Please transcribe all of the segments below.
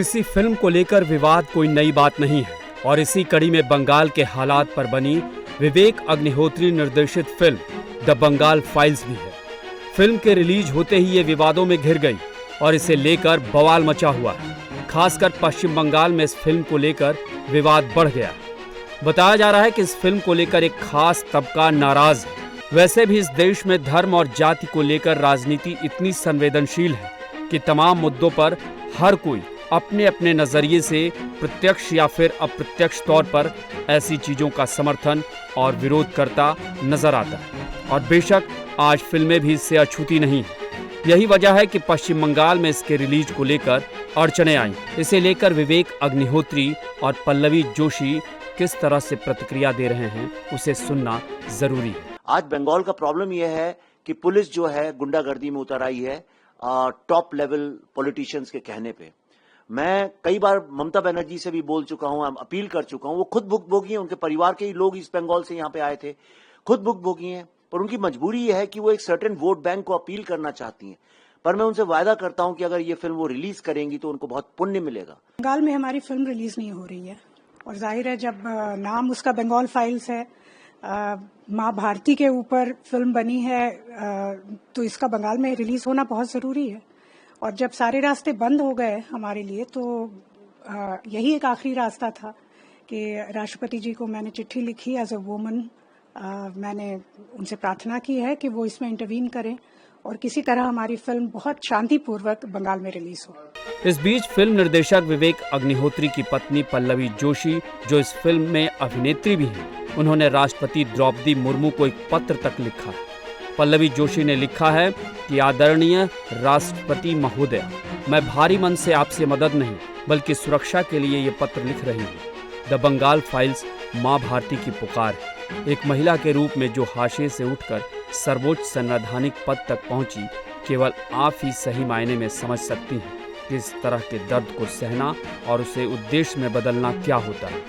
किसी फिल्म को लेकर विवाद कोई नई बात नहीं है और इसी कड़ी में बंगाल के हालात पर बनी विवेक अग्निहोत्री निर्देशित फिल्म द बंगाल फाइल्स भी है। फिल्म के रिलीज होते ही ये विवादों में घिर गई और इसे लेकर बवाल मचा हुआ है। खासकर पश्चिम बंगाल में इस फिल्म को लेकर विवाद बढ़ गया। बताया जा रहा है कि इस फिल्म को लेकर एक खास तबका नाराज है। वैसे भी इस देश में धर्म और जाति को लेकर राजनीति इतनी संवेदनशील है कि तमाम मुद्दों पर हर कोई अपने अपने नजरिए से प्रत्यक्ष या फिर अप्रत्यक्ष तौर पर ऐसी चीजों का समर्थन और विरोध करता नजर आता है। और बेशक आज फिल्में भी इससे अछूती नहीं है। यही वजह है कि पश्चिम बंगाल में इसके रिलीज को लेकर अड़चने आई। इसे लेकर विवेक अग्निहोत्री और पल्लवी जोशी किस तरह से प्रतिक्रिया दे रहे हैं, उसे सुनना जरूरी है। आज बंगाल का प्रॉब्लम यह है कि पुलिस जो है गुंडागर्दी में उतर आई है टॉप लेवल पॉलिटिशियंस के कहने पे। मैं कई बार ममता बनर्जी से भी बोल चुका हूं, अपील कर चुका हूं। वो खुद भुगतभोगी हैं, उनके परिवार के ही लोग इस बंगाल से यहाँ पे आए थे, खुद भुगतभोगी हैं, पर उनकी मजबूरी यह है कि वो एक सर्टेन वोट बैंक को अपील करना चाहती हैं। पर मैं उनसे वायदा करता हूं कि अगर ये फिल्म वो रिलीज करेंगी तो उनको बहुत पुण्य मिलेगा। बंगाल में हमारी फिल्म रिलीज नहीं हो रही है और जाहिर है जब नाम उसका बंगाल फाइल्स है, माँ भारती के ऊपर फिल्म बनी है, तो इसका बंगाल में रिलीज होना बहुत जरूरी है। और जब सारे रास्ते बंद हो गए हमारे लिए तो यही एक आखिरी रास्ता था कि राष्ट्रपति जी को मैंने चिट्ठी लिखी एज अ वुमन। मैंने उनसे प्रार्थना की है कि वो इसमें इंटरवीन करें और किसी तरह हमारी फिल्म बहुत शांतिपूर्वक बंगाल में रिलीज हो। इस बीच फिल्म निर्देशक विवेक अग्निहोत्री की पत्नी पल्लवी जोशी, जो इस फिल्म में अभिनेत्री भी हैं, उन्होंने राष्ट्रपति द्रौपदी मुर्मू को एक पत्र तक लिखा है। पल्लवी जोशी ने लिखा है कि आदरणीय राष्ट्रपति महोदय, मैं भारी मन से आपसे मदद नहीं बल्कि सुरक्षा के लिए ये पत्र लिख रही हूँ। द बंगाल फाइल्स माँ भारती की पुकार है। एक महिला के रूप में जो हाशिए से उठकर सर्वोच्च संवैधानिक पद तक पहुंची, केवल आप ही सही मायने में समझ सकती हैं कि इस तरह के दर्द को सहना और उसे उद्देश्य में बदलना क्या होता है।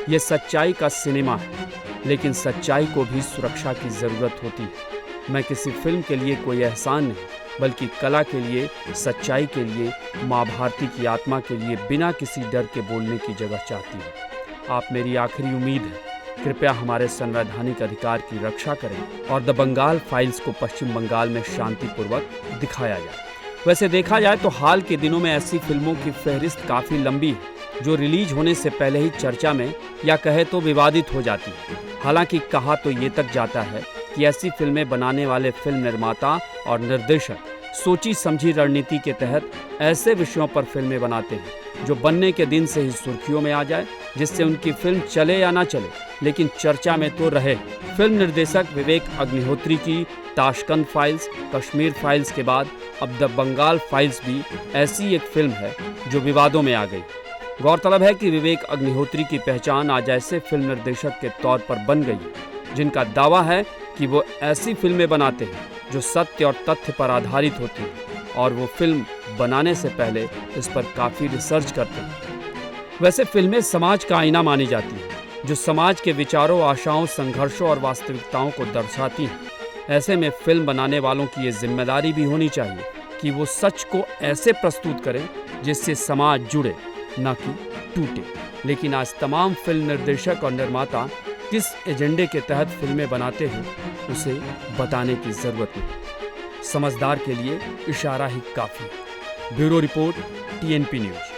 ये सच्चाई का सिनेमा है, लेकिन सच्चाई को भी सुरक्षा की जरूरत होती है। मैं किसी फिल्म के लिए कोई एहसान नहीं बल्कि कला के लिए, सच्चाई के लिए, माँ भारती की आत्मा के लिए बिना किसी डर के बोलने की जगह चाहती हूँ। आप मेरी आखिरी उम्मीद है। कृपया हमारे संवैधानिक अधिकार की रक्षा करें और द बंगाल फाइल्स को पश्चिम बंगाल में शांतिपूर्वक दिखाया जाए। वैसे देखा जाए तो हाल के दिनों में ऐसी फिल्मों की फहरिस्त काफ़ी लंबी है जो रिलीज होने से पहले ही चर्चा में या कहे तो विवादित हो जाती है। हालांकि कहा तो ये तक जाता है कि ऐसी फिल्में बनाने वाले फिल्म निर्माता और निर्देशक सोची समझी रणनीति के तहत ऐसे विषयों पर फिल्में बनाते हैं जो बनने के दिन से ही सुर्खियों में आ जाए, जिससे उनकी फिल्म चले या ना चले लेकिन चर्चा में तो रहे। फिल्म निर्देशक विवेक अग्निहोत्री की ताशकंद फाइल्स, कश्मीर फाइल्स के बाद अब द बंगाल फाइल्स भी ऐसी एक फिल्म है जो विवादों में आ गई। गौरतलब है कि विवेक अग्निहोत्री की पहचान आज ऐसे फिल्म निर्देशक के तौर पर बन गई है जिनका दावा है कि वो ऐसी फिल्में बनाते हैं जो सत्य और तथ्य पर आधारित होती हैं और वो फिल्म बनाने से पहले इस पर काफ़ी रिसर्च करते हैं। वैसे फिल्में समाज का आईना मानी जाती हैं जो समाज के विचारों, आशाओं, संघर्षों और वास्तविकताओं को दर्शाती हैं। ऐसे में फिल्म बनाने वालों की ये जिम्मेदारी भी होनी चाहिए कि वो सच को ऐसे प्रस्तुत करें जिससे समाज जुड़े, न कि टूटे। लेकिन आज तमाम फिल्म निर्देशक और निर्माता किस एजेंडे के तहत फिल्में बनाते हैं उसे बताने की जरूरत नहीं। समझदार के लिए इशारा ही काफी है। Bureau report, TNP news.